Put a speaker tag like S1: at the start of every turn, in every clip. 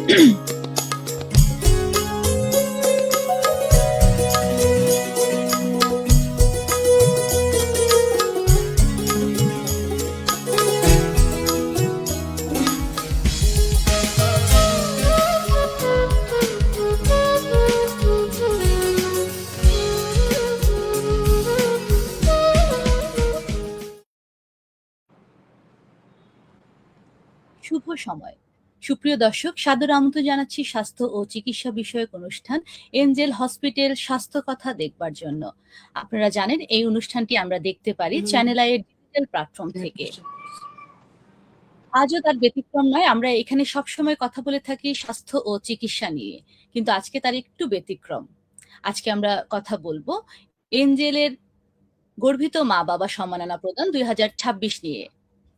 S1: শুভ সময়। সুপ্রিয় দর্শক, সাদর আমন্ত্রণ জানাচ্ছি স্বাস্থ্য ও চিকিৎসা বিষয়ক অনুষ্ঠান এঞ্জেল হসপিটাল স্বাস্থ্য কথা দেখবার জন্য। আপনারা জানেন এই অনুষ্ঠানটি আমরা দেখতে পারি চ্যানেল আই এর ডিজিটাল প্ল্যাটফর্ম থেকে। আজও তার ব্যতিক্রম নয়। আমরা এখানে সবসময় কথা বলে থাকি স্বাস্থ্য ও চিকিৎসা নিয়ে। কিন্তু আজকে তার একটু ব্যতিক্রম। আজকে আমরা কথা বলবো এঞ্জেলের গর্বিত মা-বাবা সম্মাননা প্রদান ২০২৬ নিয়ে।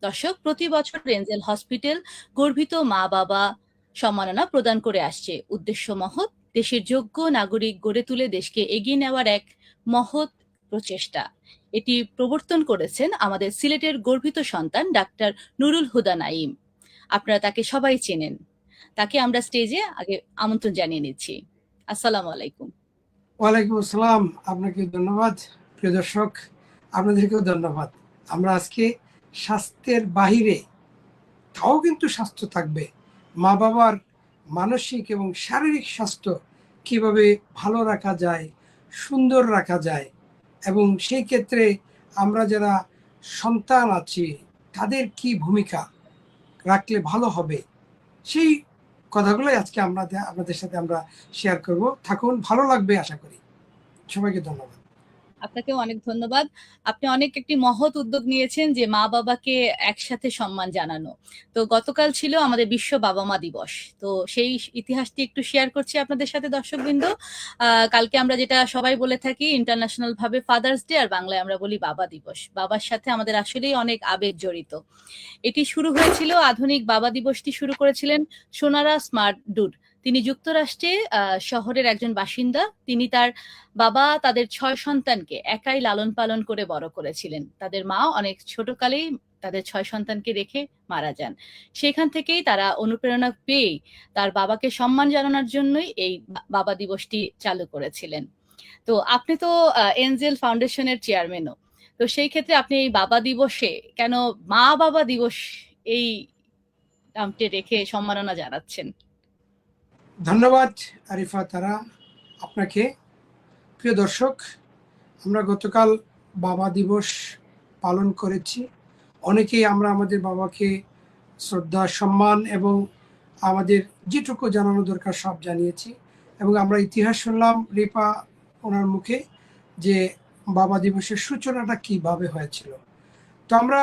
S1: দর্শক, প্রতি বছর এঞ্জেল হসপিটাল গর্বিত মা-বাবা সম্মাননা প্রদান করে আসছে। উদ্দেশ্য মহৎ, দেশের যোগ্য নাগরিক গড়ে তুলে দেশকে এগিয়ে নেওয়ার এক মহৎ প্রচেষ্টা। এটি প্রবর্তন করেছেন আমাদের সিলেটের গর্বিত সন্তান ডাক্তার নুরুল হুদা নাঈম। আপনারা তাকে সবাই চেনেন। তাকে আমরা স্টেজে আগে আমন্ত্রণ জানিয়ে নিচ্ছি। আসসালামু আলাইকুম।
S2: ওয়ালাইকুম আসসালাম। আপনাকে ধন্যবাদ। প্রিয় দর্শক, আপনাদেরকেও ধন্যবাদ। আমরা আজকে স্বাস্থ্যের বাহিরে তাও কিন্তু স্বাস্থ্য থাকবে, মা বাবার মানসিক এবং শারীরিক স্বাস্থ্য কিভাবে ভালো রাখা যায়, সুন্দর রাখা যায়, এবং সেই ক্ষেত্রে আমরা যারা সন্তান আছি তাদের কি ভূমিকা রাখলে ভালো হবে, সেই কথাগুলোই আজকে আপনাদের সাথে আমরা শেয়ার করব। থাকুন, ভালো লাগবে আশা করি। সবাইকে ধন্যবাদ।
S1: আপনাকেও অনেক ধন্যবাদ। আপনি অনেক একটি মহৎ উদ্যোগ নিয়েছেন যে মা-বাবাকে একসাথে সম্মান জানানো। তো গতকাল ছিল আমাদের বিশ্ব বাবা-মা দিবস। তো সেই ইতিহাসটি একটু শেয়ার করছি আপনাদের সাথে দর্শকবৃন্দ। কালকে আমরা যেটা সবাই বলে থাকি ইন্টারন্যাশনাল ভাবে ফাদার্স ডে, আর বাংলায় আমরা বলি বাবা দিবস। বাবার সাথে আমাদের আসলেই অনেক আবেগ জড়িত। এটি শুরু হয়েছিল, আধুনিক বাবা দিবসটি শুরু করেছিলেন সোনারা স্মার্ট ডুড। তিনি যুক্তরাষ্ট্রে শহরের একজন বাসিন্দা। তিনি তাদের ৬ সন্তানকে একাই লালন পালন করে বড় করেছিলেন। তাদের মা অনেক ছোটকালেই তাদের ৬ সন্তানকে রেখে মারা যান। সেখান থেকেই তারা অনুপ্রেরণা পেয়ে তার বাবাকে সম্মান জানানোর জন্যই এই বাবা দিবসটি চালু করেছিলেন। তো আপনি তো এঞ্জেল ফাউন্ডেশনের চেয়ারম্যানও। তো সেই ক্ষেত্রে আপনি এই বাবা দিবসে কেন মা বাবা দিবস এই নামটি রেখে সম্মাননা জানাচ্ছেন?
S2: ধন্যবাদ আরিফা তারা আপনাকে। প্রিয় দর্শক, আমরা গতকাল বাবা দিবস পালন করেছি। অনেকেই আমরা আমাদের বাবাকে শ্রদ্ধা, সম্মান এবং আমাদের যেটুকু জানানো দরকার সব জানিয়েছি। এবং আমরা ইতিহাস শুনলাম রিপা ওনার মুখে যে বাবা দিবসের সূচনাটা কিভাবে হয়েছিল। তো আমরা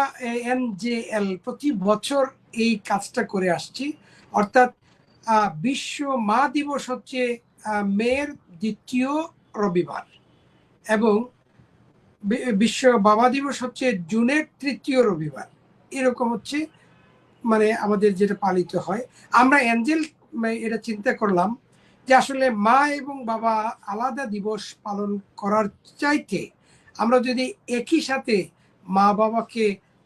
S2: এনজেএল প্রতি বছর এই কাজটা করে আসছি। অর্থাৎ বিশ্ব মা দিবস হচ্ছে মের দ্বিতীয় রবিবার এবং বিশ্ব বাবা দিবস হচ্ছে জুনের তৃতীয় রবিবার। এরকম হচ্ছে মানে আমাদের যেটা পালিত হয়। আমরা এঞ্জেল এটা চিন্তা করলাম যে আসলে মা এবং বাবা আলাদা দিবস পালন করার চাইতে আমরা যদি একই সাথে মা বাবাকে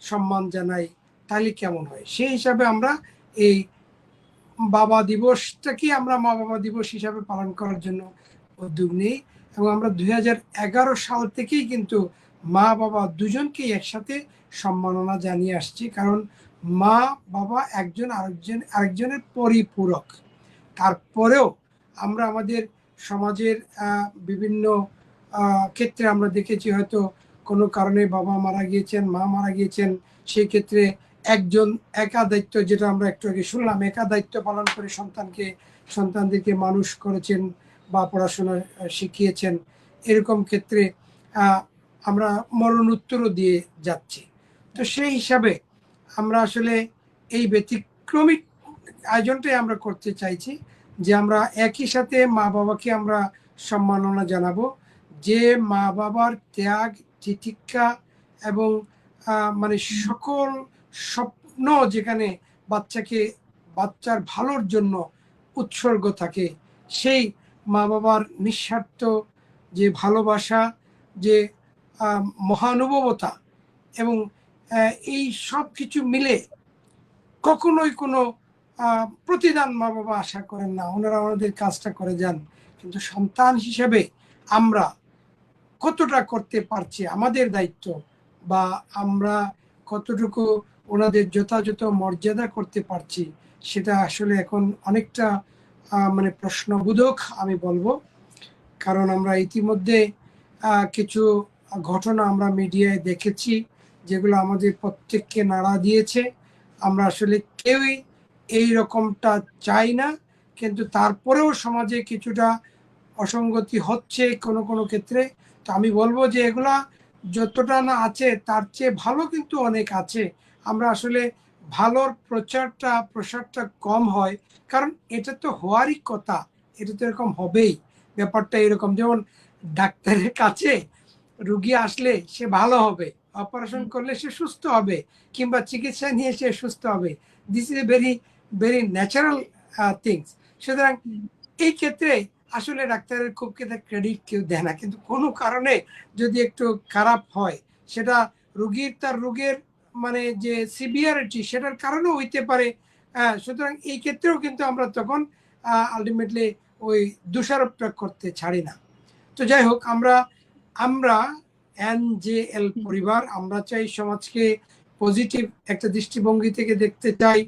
S2: সম্মান জানাই তাহলে কেমন হয়। সেই হিসাবে আমরা এই বাবা দিবসটাকে আমরা মা বাবা দিবস হিসাবে পালন করার জন্য উদ্যোগ নিই। এবং আমরা ২০১১ সাল থেকেই কিন্তু মা বাবা দুজনকেই একসাথে সম্মাননা জানিয়ে আসছি, কারণ মা বাবা একজন আরেকজনের পরিপূরক। তারপরেও আমরা আমাদের সমাজের বিভিন্ন ক্ষেত্রে আমরা দেখেছি হয়তো কোনো কারণে বাবা মারা গিয়েছেন, মা মারা গিয়েছেন, সেই ক্ষেত্রে একজন একা দায়িত্ব, যেটা আমরা একটু আগে শুনলাম, একা দায়িত্ব পালন করে সন্তানদেরকে মানুষ করেছেন বা পড়াশোনা শিখিয়েছেন। এরকম ক্ষেত্রে আমরা মরণোত্তরও দিয়ে যাচ্ছি। তো সেই হিসাবে আমরা আসলে এই ব্যতিক্রমিক আয়োজনটাই আমরা করতে চাইছি যে আমরা একই সাথে মা বাবাকে আমরা সম্মাননা জানাবো, যে মা বাবার ত্যাগ, তিতিক্ষা এবং মানে সকল স্বপ্ন যেখানে বাচ্চার ভালোর জন্য উৎসর্গ থাকে, সেই মা বাবার নিঃস্বার্থ যে ভালোবাসা, যে মহানুভবতা এবং এই সব কিছু মিলে কখনোই কোনো প্রতিদান মা বাবা আশা করেন না, ওনারা ওনাদের কাজটা করে যান। কিন্তু সন্তান হিসেবে আমরা কতটা করতে পারছি আমাদের দায়িত্ব, বা আমরা কতটুকু ওনাদের যথাযথ মর্যাদা করতে পারছি, সেটা আসলে এখন অনেকটা মানে প্রশ্নবোধক আমি বলবো। কারণ আমরা ইতিমধ্যে কিছু ঘটনা আমরা মিডিয়ায় দেখেছি যেগুলো আমাদের প্রত্যেককে নাড়া দিয়েছে। আমরা আসলে কেউই এই রকমটা চাই না, কিন্তু তারপরেও সমাজে কিছুটা অসঙ্গতি হচ্ছে কোনো কোনো ক্ষেত্রে। তো আমি বলবো যে এগুলা যতটা না আছে তার চেয়ে ভালো কিন্তু অনেক আছে। আমরা আসলে ভালোর প্রসারটা কম হয়, কারণ এটা তো হওয়ারই কথা, এটা তো এরকম হবেই। ব্যাপারটা এরকম, যেমন ডাক্তারের কাছে রুগী আসলে সে ভালো হবে, অপারেশন করলে সে সুস্থ হবে, কিংবা চিকিৎসা নিয়ে সে সুস্থ হবে। This is a very very natural things. সুতরাং এই ক্ষেত্রে আসলে ডাক্তারের খুব ক্রেডিট কেউ দেয় না, কিন্তু কোনো কারণে যদি একটু খারাপ হয়, সেটা তার রোগের মানে যে সিভিয়ারিটি সেটার কারণেও হইতে পারে। সুতরাং এই ক্ষেত্রেও কিন্তু আমরা তখন আলটিমেটলি ওই দোষারোপটা করতে ছাড়ি না। তো যাই হোক, আমরা আমরা NJL পরিবার, আমরা চাই সমাজকে পজিটিভ একটা দৃষ্টিভঙ্গি থেকে দেখতে চাই।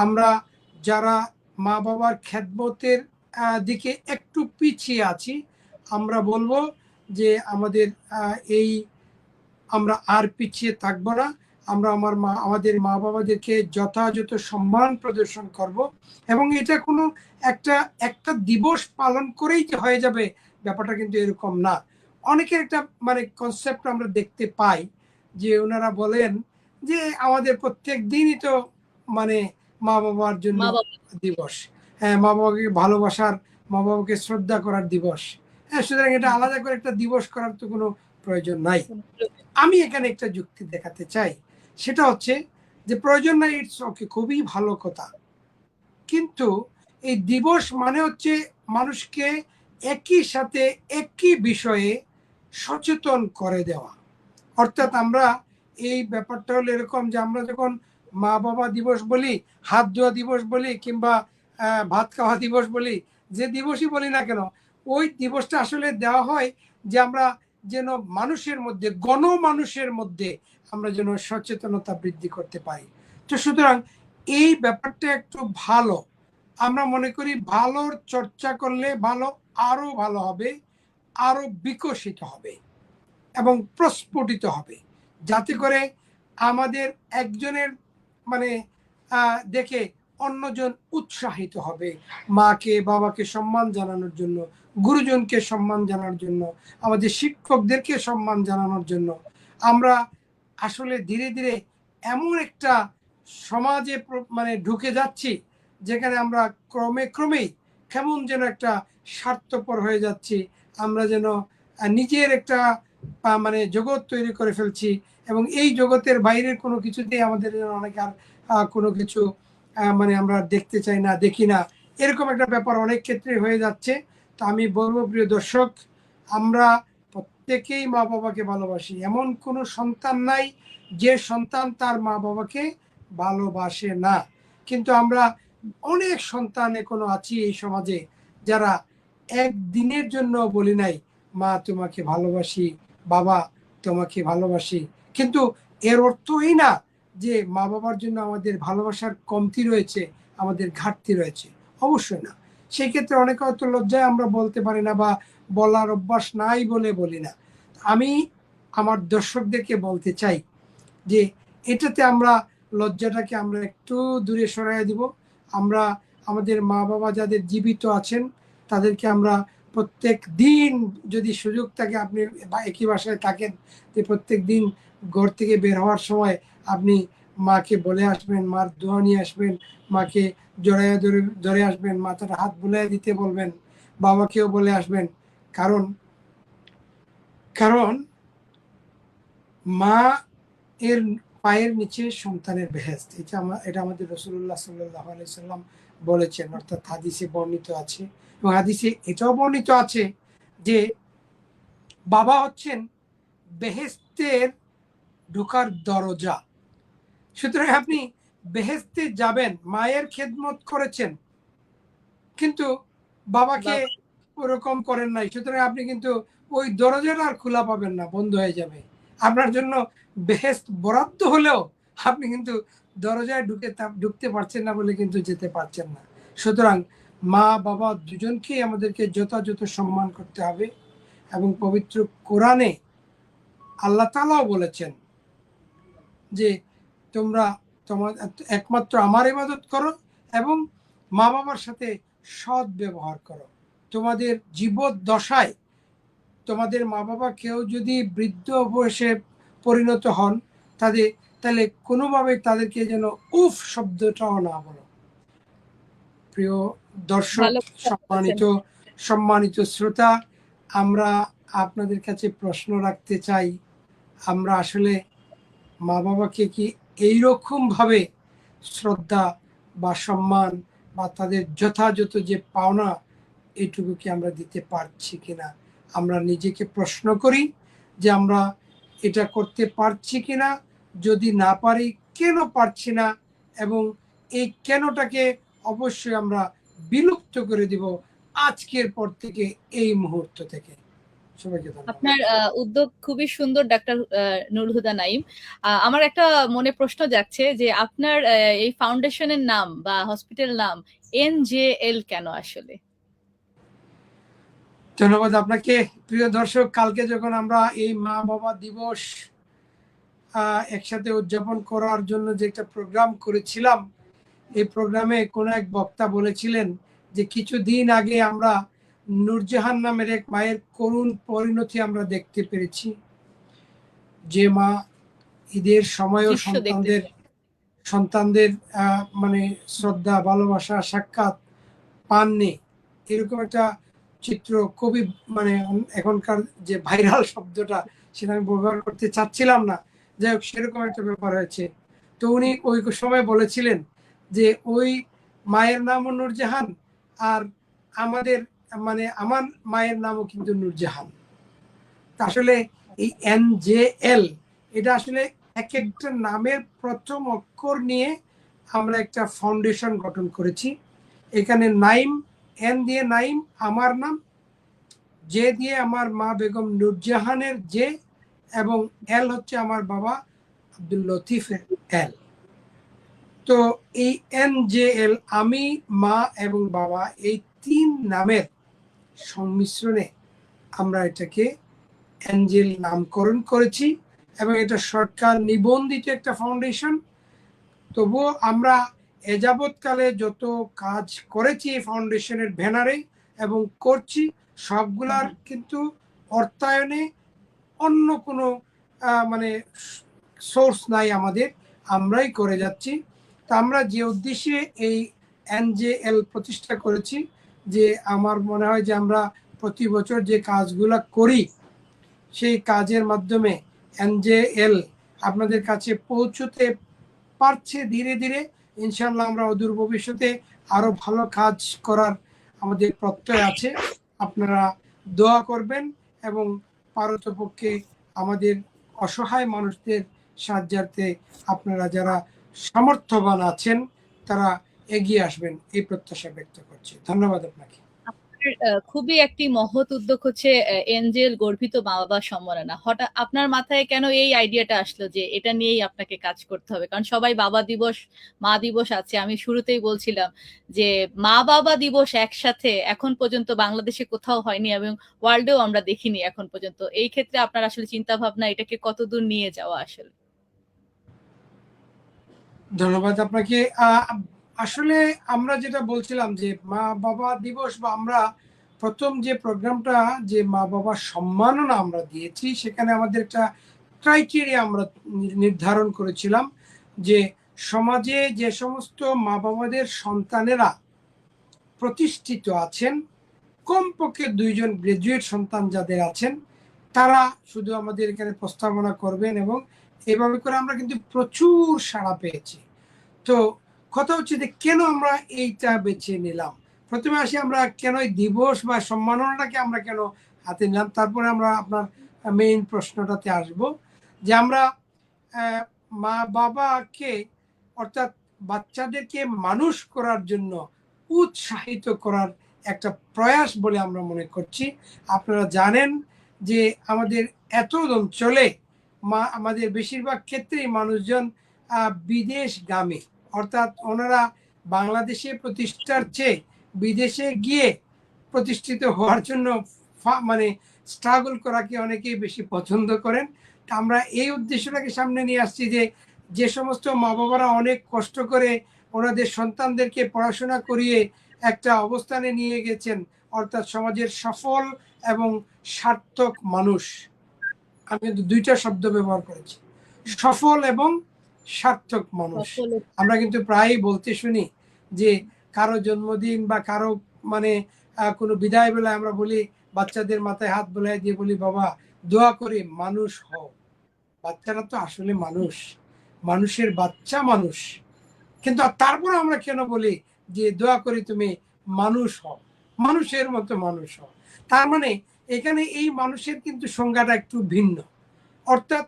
S2: আমরা যারা মা বাবার খেদমতের দিকে একটু পিছিয়ে আছি, আমরা বলবো যে এই আমরা আর পিছিয়ে থাকবো না। আমরা আমাদের মা বাবাদেরকে যথাযথ সম্মান প্রদর্শন করব। এবং এটা কোনো একটা দিবস পালন করেই যে হয়ে যাবে, ব্যাপারটা কিন্তু এরকম না। অনেকের একটা মানে কনসেপ্ট আমরা দেখতে পাই যে ওনারা বলেন যে আমাদের প্রত্যেক দিনই তো মানে মা বাবার জন্য দিবস, হ্যাঁ, মা বাবাকে ভালোবাসার, মা বাবাকে শ্রদ্ধা করার দিবস। হ্যাঁ, সুতরাং এটা আলাদা করে একটা দিবস করার তো কোনো প্রয়োজন নাই। আমি এখানে একটা যুক্তি দেখাতে চাই, সেটা হচ্ছে যে প্রয়োজন নাই, ইটস ওকে, খুবই ভালো কথা। কিন্তু এই দিবস মানে হচ্ছে মানুষকে একই সাথে একই বিষয়ে সচেতন করে দেওয়া। অর্থাৎ আমরা এই ব্যাপারটা হলো এরকম যে আমরা যখন মা বাবা দিবস বলি, হাত ধোয়া দিবস বলি, কিংবা ভাত খাওয়া দিবস বলি, যে দিবসই বলি না কেন, ওই দিবসটা আসলে দেওয়া হয় যে আমরা যেন মানুষের মধ্যে, গণমানুষের মধ্যে আমরা যেন সচেতনতা বৃদ্ধি করতে পারি। তো সুতরাং এই ব্যাপারটা একটু ভালো, আমরা মনে করি ভালোর চর্চা করলে ভালো আরো ভালো হবে, আরো বিকশিত হবে এবং প্রস্ফুটিত হবে, যাতে করে আমাদের একজনের মানে দেখে অন্যজন উৎসাহিত হবে, মাকে বাবাকে সম্মান জানানোর জন্য, গুরুজনকে সম্মান জানানোর জন্য, আমাদের শিক্ষকদেরকে সম্মান জানানোর জন্য। আমরা আসলে ধীরে ধীরে এমন একটা সমাজে মানে ঢুকে যাচ্ছি যেখানে আমরা ক্রমেই কেমন যেন একটা স্বার্থপর হয়ে যাচ্ছি। আমরা যেন নিজের একটা মানে জগৎ তৈরি করে ফেলছি, এবং এই জগতের বাইরের কোনো কিছুতেই আমাদের অনেক আর কোনো কিছু মানে আমরা দেখতে চাই না, দেখি না, এরকম একটা ব্যাপার অনেক ক্ষেত্রে হয়ে যাচ্ছে। তো আমি বলবো প্রিয় দর্শক, আমরা প্রত্যেকেই মা বাবাকে ভালোবাসি। এমন কোনো সন্তান নাই যে সন্তান তার মা বাবাকে ভালোবাসে না। কিন্তু আমরা অনেক সন্তান এখনো আছি এই সমাজে যারা একদিনের জন্য বলি নাই মা তোমাকে ভালোবাসি, বাবা তোমাকে ভালোবাসি। কিন্তু এর অর্থ এই না যে মা বাবার জন্য আমাদের ভালোবাসার কমতি রয়েছে, আমাদের ঘাটতি রয়েছে, অবশ্যই না। সেই ক্ষেত্রে অনেকে হয়তো লজ্জায় আমরা বলতে পারি না, বা বলার অভ্যাস নাই বলে বলি না। আমি আমার দর্শকদেরকে বলতে চাই যে এটাতে আমরা লজ্জাটাকে আমরা একটু দূরে সরাইয়া দিব। আমরা আমাদের মা বাবা যাদের জীবিত আছেন তাদেরকে আমরা প্রত্যেক দিন, যদি সুযোগ থাকে, আপনি একই বাসায় থাকেন, যে প্রত্যেক দিন ঘর থেকে বের হওয়ার সময় আপনি মাকে বলে আসবেন, মার দোয়া নিয়ে আসবেন, মাকে জড়াইয়া ধরে আসবেন, মাথাটা হাত বুলাইয়া দিতে বলবেন, বাবাকেও বলে আসবেন। কারণ কারণ মা এর পায়ের নিচে সন্তানের বেহেশত, এটা আমাদের রাসূলুল্লাহ সাল্লাল্লাহু আলাইহি সাল্লাম বলেছেন, অর্থাৎ হাদিসে বর্ণিত আছে। এবং হাদিসে এটাও বর্ণিত আছে যে বাবা হচ্ছেন বেহেশতের ঢোকার দরজা। সুতরাং আপনি বেহেশতে যাবেন, মায়ের খেদমত করেছেন, কিন্তু বাবাকে ওরকম করেন নাই, সুতরাং আপনি কিন্তু ওই দরজাটা আর খোলা পাবেন না, বন্ধ হয়ে যাবে। আপনার জন্য বেহেশত বরাদ্দ হলেও আপনি কিন্তু দরজায় ঢুকতে পারছেন না বলে কিন্তু যেতে পারছেন না। সুতরাং মা বাবা দুজনকেই আমাদেরকে যথাযথ সম্মান করতে হবে। এবং পবিত্র কোরআনে আল্লাহ তাআলাও বলেছেন যে তোমরা তোমার একমাত্র আমার ইবাদত করো এবং মা বাবার সাথে সৎ ব্যবহার করো। তোমাদের জীবদ্দশায় তোমাদের মা বাবা কেউ যদি বৃদ্ধ বয়সে পরিণত হন তাহলে কোনোভাবে তাদেরকে যেন উফ শব্দটাও না বলো। প্রিয় দর্শক, সম্মানিত শ্রোতা, আমরা আপনাদের কাছে প্রশ্ন রাখতে চাই, আমরা আসলে মা বাবাকে কি এইরকম ভাবে শ্রদ্ধা বা সম্মান বা তাদের যথাযথ যে পাওনা এইটুকু কি আমরা দিতে পারছি কিনা? আমরা নিজেকে প্রশ্ন করি যে আমরা এটা করতে পারছি কিনা, যদি না পারি কেন পারছি না, এবং এই কেনটাকে অবশ্যই আমরা বিলুপ্ত করে দিব আজকের পর থেকে, এই মুহূর্ত থেকে।
S1: আপনার উদ্যোগ খুবই সুন্দর ডাক্তার নুরুল হুদা নাইম। আমার একটা মনে প্রশ্ন যাচ্ছে যে আপনার এই ফাউন্ডেশনের নাম বা হসপিটাল নাম NJL কেন আসলে?
S2: ধন্যবাদ আপনাকে। প্রিয় দর্শক, কালকে যখন আমরা এই মা বাবা দিবস একসাথে উদযাপন করার জন্য যে একটা প্রোগ্রাম করেছিলাম, এই প্রোগ্রামে কোন এক বক্তা বলেছিলেন যে কিছুদিন আগে আমরা নূরজাহান নামের এক মায়ের করুণ পরিণতি আমরা দেখতে পেরেছি, যে মা ঈদের সময়ও সন্তানদের মানে শ্রদ্ধা ভালোবাসা সাক্ষাৎ পাননি। এরকম একটা চিত্র খুবই মানে এখনকার যে ভাইরাল শব্দটা সেটা আমি ব্যবহার করতে চাচ্ছিলাম না, যাই হোক সেরকম একটা ব্যাপার হয়েছে। তো উনি ওই সময় বলেছিলেন যে ওই মায়ের নামও নূরজাহান, আর আমাদের মানে আমার মায়ের নামও কিন্তু নূরজাহান। আসলে এই NJL এটা আসলে এক একটা নামের প্রথম অক্ষর নিয়ে আমরা একটা ফাউন্ডেশন গঠন করেছি। এখানে নাইম, N দিয়ে নাইম আমার নাম, জে দিয়ে আমার মা বেগম নূরজাহানের জে, এবং L হচ্ছে আমার বাবা আব্দুল লতিফের L। তো এই NJL আমি, মা এবং বাবা এই তিন নামের সংমিশ্রণে আমরা এটাকে এঞ্জেল নামকরণ করেছি, এবং এটা সরকার নিবন্ধিত একটা ফাউন্ডেশন। তবুও আমরা এযাবৎকালে যত কাজ করেছি এই ফাউন্ডেশনের ব্যানারে এবং করছি, সবগুলার কিন্তু অর্থায়নে অন্য কোনো মানে সোর্স নাই আমাদের, আমরাই করে যাচ্ছি। তা আমরা যে উদ্দেশ্যে এই NJL প্রতিষ্ঠা করেছি, যে আমার মনে হয় যে আমরা প্রতি বছর যে কাজগুলা করি সেই কাজের মাধ্যমে NJL আপনাদের কাছে পৌঁছতে পারছে ধীরে ধীরে। ইনশাল্লাহ আমরা অদূর ভবিষ্যতে আরো ভালো কাজ করার আমাদের প্রত্যয় আছে। আপনারা দোয়া করবেন এবং পারতপক্ষে আমাদের অসহায় মানুষদের সাহায্যার্থে আপনারা যারা সামর্থ্যবান আছেন তারা এগিয়ে আসবেন, এই প্রত্যাশা ব্যক্ত করছি। ধন্যবাদ আপনাকে।
S1: খুবই একটি মহৎ উদ্যোগ হচ্ছে এঞ্জেল গর্বিত মা বাবা সম্মাননা। হঠাৎ আপনার মাথায় কেন এই আইডিয়াটা আসলো যে এটা নিয়েই আপনাকে কাজ করতে হবে? কারণ সবাই বাবা দিবস, মা দিবস আছে। আমি শুরুতেই বলছিলাম যে মা বাবা দিবস একসাথে এখন পর্যন্ত বাংলাদেশে কোথাও হয়নি এবং ওয়ার্ল্ডেও আমরা দেখিনি এখন পর্যন্ত। এই ক্ষেত্রে আপনার আসলে চিন্তা ভাবনা এটাকে কতদূর নিয়ে যাওয়া আসলে?
S2: ধন্যবাদ আপনাকে। আসলে আমরা যেটা বলছিলাম যে মা বাবা দিবস বা আমরা প্রথম যে প্রোগ্রামটা যে মা বাবার সম্মাননা আমরা দিয়েছি, সেখানে আমাদের একটা ক্রাইটেরিয়া আমরা নির্ধারণ করেছিলাম যে সমাজে যে সমস্ত মা বাবাদের সন্তানেরা প্রতিষ্ঠিত আছেন, কমপক্ষে 2 জন গ্রাজুয়েট সন্তান যাদের আছেন, তারা শুধু আমাদের এখানে প্রস্তাবনা করবেন, এবং এভাবে করে আমরা কিন্তু প্রচুর সাড়া পেয়েছি। তো কথা হচ্ছে যে কেন আমরা এইটা বেছে নিলাম। প্রথমে আসি আমরা কেন দিবস বা সম্মাননাটাকে আমরা কেন হাতে নিলাম, তারপরে আমরা আপনার মেইন প্রশ্নটাতে আসব। যে আমরা মা বাবাকে, অর্থাৎ বাচ্চাদেরকে মানুষ করার জন্য উৎসাহিত করার একটা প্রয়াস বলে আমরা মনে করছি। আপনারা জানেন যে আমাদের এত অঞ্চলে আমাদের বেশিরভাগ ক্ষেত্রেই মানুষজন বিদেশগামী, অর্থাৎ ওনারা বাংলাদেশে প্রতিষ্ঠার চেয়ে বিদেশে গিয়ে প্রতিষ্ঠিত হওয়ার জন্য মানে স্ট্রাগল করাকে অনেকেই বেশি পছন্দ করেন। আমরা এই উদ্দেশ্যটাকে সামনে নিয়ে আসছি যে যে সমস্ত মা বাবারা অনেক কষ্ট করে ওনাদের সন্তানদেরকে পড়াশোনা করিয়ে একটা অবস্থানে নিয়ে গেছেন, অর্থাৎ সমাজের সফল এবং সার্থক মানুষ, আমি কিন্তু দুইটা শব্দ ব্যবহার করেছি, সফল এবং সার্থক মানুষ। আমরা কিন্তু প্রায়ই বলতে শুনি যে কারো জন্মদিন বা কারো মানে কোনো বিদায় বেলায় আমরা বলি, বাচ্চাদের মাথায় হাত বোলাই দিয়ে বলি, বাবা দোয়া করে মানুষ হও। বাচ্চারা তো আসলে মানুষ, মানুষের বাচ্চা মানুষ, কিন্তু তারপর আমরা কেন বলি যে দোয়া করি তুমি মানুষ হও, মানুষের মতো মানুষ হও। তার মানে এখানে এই মানুষের কিন্তু সংজ্ঞাটা একটু ভিন্ন, অর্থাৎ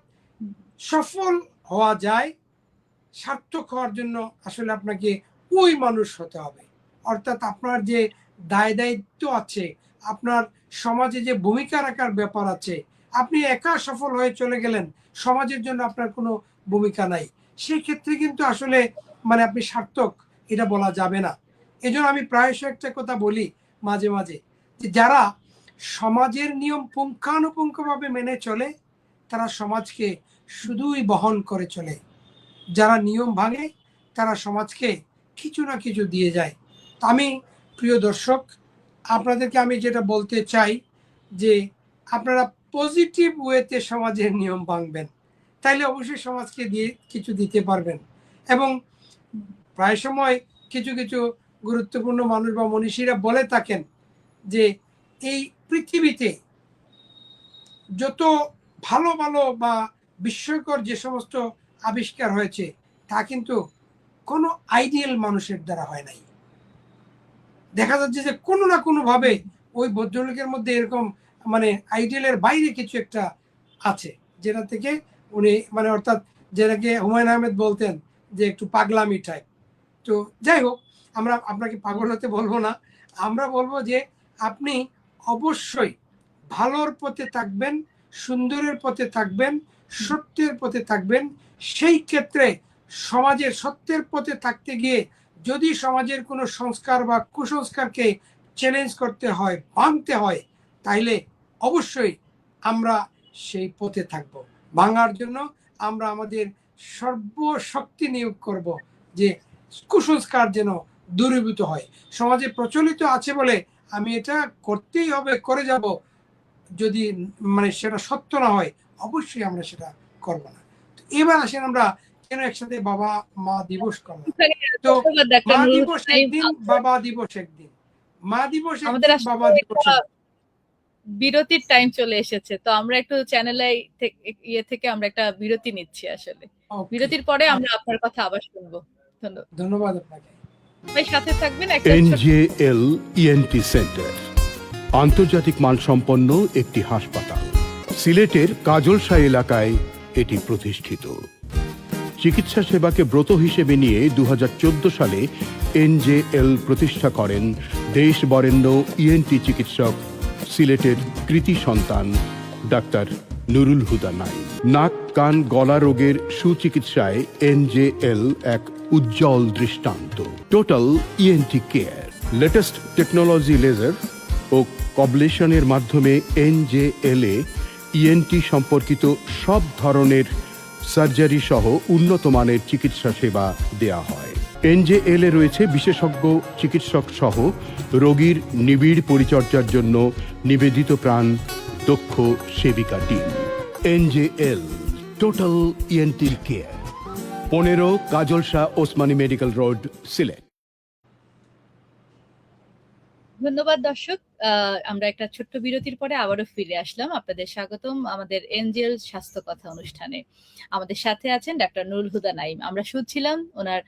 S2: সফল হওয়া যায়, সার্থক হওয়ার জন্য আসলে আপনাকে ওই মানুষ হতে হবে। অর্থাৎ আপনার যে দায় দায়িত্ব আছে, আপনার সমাজে যে ভূমিকা রাখার ব্যাপার আছে, আপনি একা সফল হয়ে চলে গেলেন, সমাজের জন্য আপনার কোনো ভূমিকা নাই, সেই ক্ষেত্রে কিন্তু আসলে মানে আপনি সার্থক এটা বলা যাবে না। এজন্য আমি প্রায়শই একটা কথা বলি মাঝে মাঝে, যে যারা সমাজের নিয়ম পুঙ্খানুপুঙ্খভাবে মেনে চলে তারা সমাজকে শুধুই বহন করে চলে, যারা নিয়ম ভাঙে তারা সমাজকে কিছু না কিছু দিয়ে যায়। আমি প্রিয় দর্শক, আপনাদেরকে আমি যেটা বলতে চাই যে আপনারা পজিটিভ ওয়েতে সমাজের নিয়ম ভাঙবেন, তাইলে অবশ্যই সমাজকে দিয়ে কিছু দিতে পারবেন। এবং প্রায় সময় কিছু কিছু গুরুত্বপূর্ণ মানুষ বা মনীষীরা বলে থাকেন যে এই পৃথিবীতে যত ভালো ভালো বা বিস্ময়কর যে সমস্ত আবিষ্কার হয়েছে তা কিন্তু কোনো আইডিয়াল মানুষের দ্বারা হয় নাই। দেখা যাচ্ছে যে কোনো না কোনো ভাবে ওই ভদ্রলোকের মধ্যে এরকম মানে আইডিয়ালের বাইরে কিছু একটা আছে, যেটা থেকে উনি মানে অর্থাৎ যেটাকে হুমায়ুন আহমেদ বলতেন যে একটু পাগলামি টাইপ। তো যাই হোক, আমরা আপনাকে পাগল হতে বলবো না, আমরা বলবো যে আপনি অবশ্যই ভালোর পথে থাকবেন, সুন্দরের পথে থাকবেন, সত্যের পথে থাকবেন। সেই ক্ষেত্রে সমাজের সত্যের পথে থাকতে গিয়ে যদি সমাজের কোনো সংস্কার বা কুসংস্কারকে চ্যালেঞ্জ করতে হয়, ভাঙতে হয়, তাইলে অবশ্যই আমরা সেই পথে থাকব। ভাঙার জন্য আমরা আমাদের সর্বশক্তি নিয়োগ করব যে কুসংস্কার যেন দূরীভূত হয়। সমাজে প্রচলিত আছে বলে আমি এটা করতেই হবে, করে যাব, যদি মানে সেটা সত্য না হয় অবশ্যই আমরা সেটা করব না। এবার আসেন আমরা কেন একসাথে বাবা মা দিবস করলাম। তো মা দিবস একদিন, বাবা দিবস একদিন, মা দিবস একদিন, বাবা দিবস একদিন।
S1: বিরতির টাইম চলে এসেছে, তো আমরা একটু চ্যানেলে ইয়ে থেকে আমরা একটা বিরতি নিচ্ছি। আসলে বিরতির পরে আমরা আপনার কথা আবার শুনবো।
S2: ধন্যবাদ আপনাকে।
S1: ভাই সাথে থাকবেন।
S3: এনজেএল ইএনটি সেন্টার আন্তর্জাতিক মানসম্পন্ন একটি হাসপাতাল। সিলেটের কাজলশাহ এলাকায় এটি প্রতিষ্ঠিত। চিকিৎসা সেবাকে ব্রত হিসেবে নিয়ে 2014 সালে এনজেএল প্রতিষ্ঠা করেন দেশ বরেণ্য ইএনটি চিকিৎসক, সিলেটের কৃতি সন্তান ডাক্তার নুরুল হুদা নাইম। নাক কান গলা রোগের সুচিকিৎসায় এনজেএল এক উজ্জ্বল দৃষ্টান্ত। Total ENT care, latest technology, laser ও কবলেশনের মাধ্যমে এনজেএল এ ইএনটি সম্পর্কিত সব ধরনের সার্জারি সহ উন্নত মানের চিকিৎসা সেবা দেয়া হয়। এনজেএল এ রয়েছে বিশেষজ্ঞ চিকিৎসক সহ রোগীর নিবিড় পরিচর্যার জন্য নিবেদিত প্রাণ দক্ষ সেবিকা team. NJL total ENT care, 15 Kajalshah Osmani medical road, Sylhet.
S1: ধন্যবাদ দর্শক, আমরা একটা ছোট্ট বিরতির পরে আবারও ফিরে আসলাম। আপনাদের স্বাগতম আমাদের এনজেএল স্বাস্থ্য কথা অনুষ্ঠানে। আমাদের সাথে আছেন ডাক্তার নুরুল হুদা নাইম। আমরা শুনছিলাম ওনার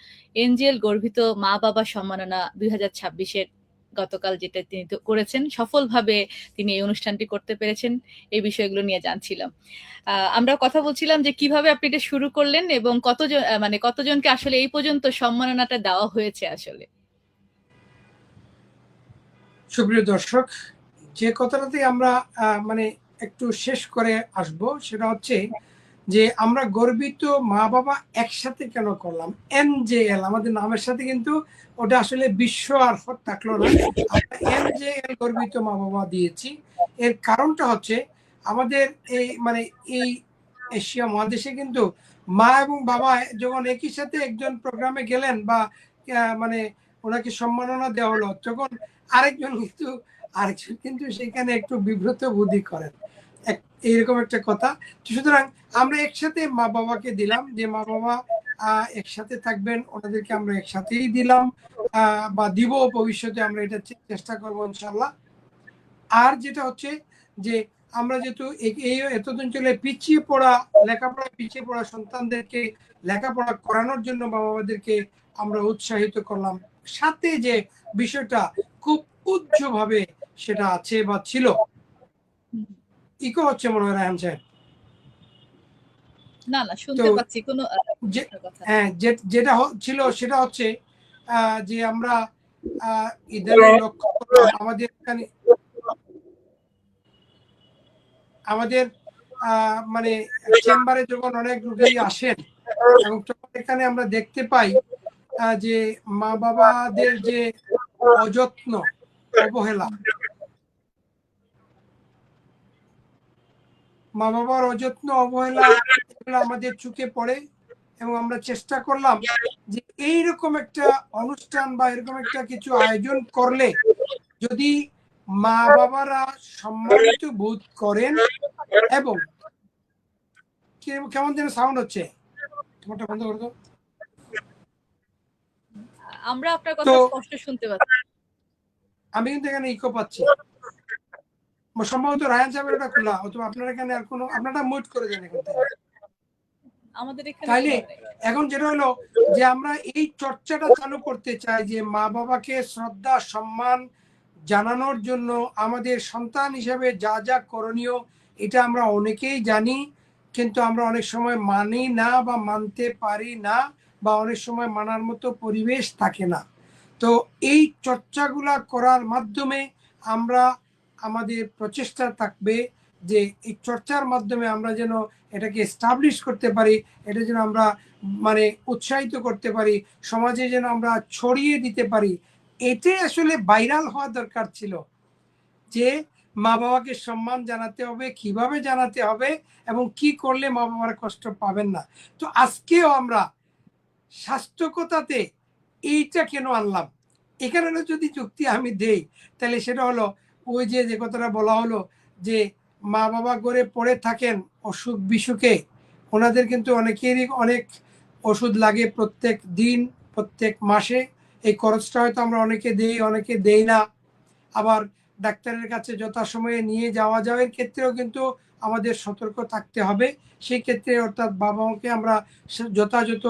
S1: এনজেএল গর্বিত মা বাবা সম্মাননা 2026-এর গতকাল যেটা তিনি তো করেছেন, সফলভাবে তিনি এই অনুষ্ঠানটি করতে পেরেছেন, এই বিষয়গুলো নিয়ে জানছিলাম। আমরা কথা বলছিলাম যে কিভাবে আপনি এটা শুরু করলেন এবং কতজন মানে কতজনকে আসলে এই পর্যন্ত সম্মাননাটা দেওয়া হয়েছে আসলে।
S2: সুপ্রিয় দর্শক, যে কথাটাতে আমরা মানে একটু শেষ করে আসব সেটা হচ্ছে যে আমরা গর্বিত মা বাবা একসাথে কেন করলাম। NJL আমাদের নামের সাথে কিন্তু ওটা আসলে বিশ্ব আর থাকলো না, আমরা NJL গর্বিত মা বাবা দিয়েছি। এর কারণটা হচ্ছে আমাদের এই মানে এই এশিয়া মহাদেশে কিন্তু মা এবং বাবা যখন একই সাথে একজন প্রোগ্রামে গেলেন বা মানে ওনাকে সম্মাননা দেওয়া হলো, তখন আরেকজন কিন্তু সেখানে একটু বিব্রত বুদ্ধি করেন, এইরকম একটা কথা। সুতরাং আমরা একসাথে মা বাবাকে দিলাম, যে মা বাবা একসাথে থাকবেন, ওনাদেরকে আমরা একসাথেই দিলাম বা দিব, ভবিষ্যতে আমরা এটা চেষ্টা করবো ইনশাল্লাহ। আর যেটা হচ্ছে যে আমরা যেহেতু এই এতদিন চলে লেখাপড়া পিছিয়ে পড়া সন্তানদেরকে লেখাপড়া করানোর জন্য বাবা মাদেরকে আমরা উৎসাহিত করলাম, সাথে যে বিষয়টা খুব উচ্চভাবে সেটা আছে বা ছিল। ইকো হচ্ছে মনে হয় রায়হান সাহেব?
S1: না শুনতে পাচ্ছি কোনো
S2: হ্যাঁ, যেটা ছিল সেটা হচ্ছে যে আমরা ইদানিং লক্ষ্য করলাম আমাদের মানে চেম্বারে যখন অনেক রোগী আসেন এবং তখন এখানে আমরা দেখতে পাই যে মা বাবাদের যে অযত্ন, অবহেলা, মা বাবার অযত্ন অবহেলা এগুলো আমাদের চোখে পড়ে। এবং আমরা চেষ্টা করলাম যে এইরকম একটা অনুষ্ঠান বা এরকম একটা কিছু আয়োজন করলে যদি মা বাবারা সম্মানিত বোধ করেন, এবং কেমন যেন সাউন্ড হচ্ছে, তোমারটা বন্ধ করে দাও।
S1: আমরা আপনার কথা স্পষ্ট শুনতে পাচ্ছি।
S2: আমি কিন্তু এখানে ইকো পাচ্ছি, সম্ভবত রায়হান সাহেবের ওটা খোলা, অথবা আপনার এখানে আর কোনো, আপনারা মিউট করে দেন এখান থেকে। তাইলে এখন যেটা হলো যে আমরা এই চর্চাটা চালু করতে চাই যে মা বাবাকে শ্রদ্ধা সম্মান জানানোর জন্য আমাদের সন্তান হিসেবে যা যা করণীয়, এটা আমরা অনেকেই জানি, কিন্তু আমরা অনেক সময় মানি না বা মানতে পারি না, বা অনেক সময় মানার মতো পরিবেশ থাকে না। তো এই চর্চাগুলা করার মাধ্যমে আমরা আমাদের প্রচেষ্টা থাকবে যে এই চর্চার মাধ্যমে আমরা যেন এটাকে এস্টাবলিশ করতে পারি, এটা যেন আমরা মানে উৎসাহিত করতে পারি, সমাজে যেন আমরা ছড়িয়ে দিতে পারি। এটাই আসলে ভাইরাল হওয়া দরকার ছিল, যে মা বাবাকে সম্মান জানাতে হবে, কিভাবে জানাতে হবে এবং কি করলে মা বাবার কষ্ট পাবেন না। তো আজকেও আমরা স্বাস্থ্যকতাতে এইটা কেন আনলাম, এখানে যদি যুক্তি আমি দেই তাহলে সেটা হলো ওই যে কথাটা বলা হলো যে মা বাবা করে পড়ে থাকেন অসুখ বিসুখে, ওনাদের কিন্তু অনেকেরই অনেক ওষুধ লাগে প্রত্যেক দিন, প্রত্যেক মাসে। এই খরচটা হয়তো আমরা অনেকে দেই, অনেকে দেই না। আবার ডাক্তারের কাছে যথাসময়ে নিয়ে যাওয়া যাওয়ার ক্ষেত্রেও কিন্তু আমাদের সতর্ক থাকতে হবে। সেই ক্ষেত্রে অর্থাৎ বাবা মাকে আমরা যথাযথ